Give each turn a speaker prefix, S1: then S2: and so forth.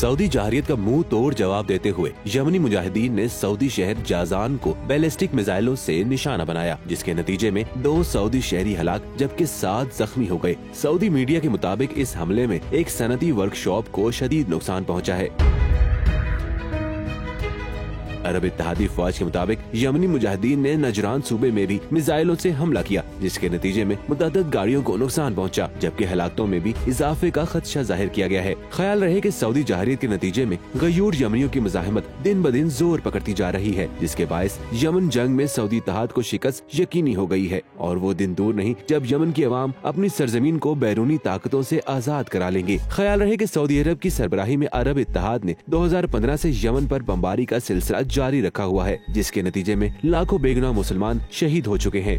S1: Saudi जहारियत का मुंह तोड़ जवाब देते हुए यमनी मुजाहिदीन ने सऊदी शहर जाजान को बैलिस्टिक मिसाइलों से निशाना बनाया, जिसके नतीजे में 2 सऊदी शहरी हलाक जबकि 7 जख्मी हो गए। सऊदी मीडिया के मुताबिक इस हमले में एक सनती वर्कशॉप को शदीद नुकसान पहुंचा है। अरब इत्तेहादी फौज के मुताबिक यमनी मुजाहिदीन ने नजरान सूबे में भी मिसाइलों से हमला किया, जिसके नतीजे में मुतअद्दिद गाड़ियों को नुकसान पहुंचा, जबकि हलाकतों में भी इजाफे का खदशा जाहिर किया गया है। ख्याल रहे कि सऊदी जहारियत के नतीजे में गयूर यमनियों की मुजाहिमत दिन ब दिन जोर पकड़ती जा रही है, जिसके बायस यमन जंग में सऊदी इत्तेहाद को शिकस्त यकीनी हो गई है और वो दिन दूर नहीं जब यमन की अवाम अपनी सरजमीन को बैरूनी ताकतों से आजाद करा लेंगे। ख्याल रहे कि सऊदी अरब की सरबराही में अरब इत्तेहाद ने 2015 से यमन पर बमबारी का सिलसिला जारी रखा हुआ है, जिसके नतीजे में लाखों बेगुनाह मुसलमान शहीद हो चुके हैं।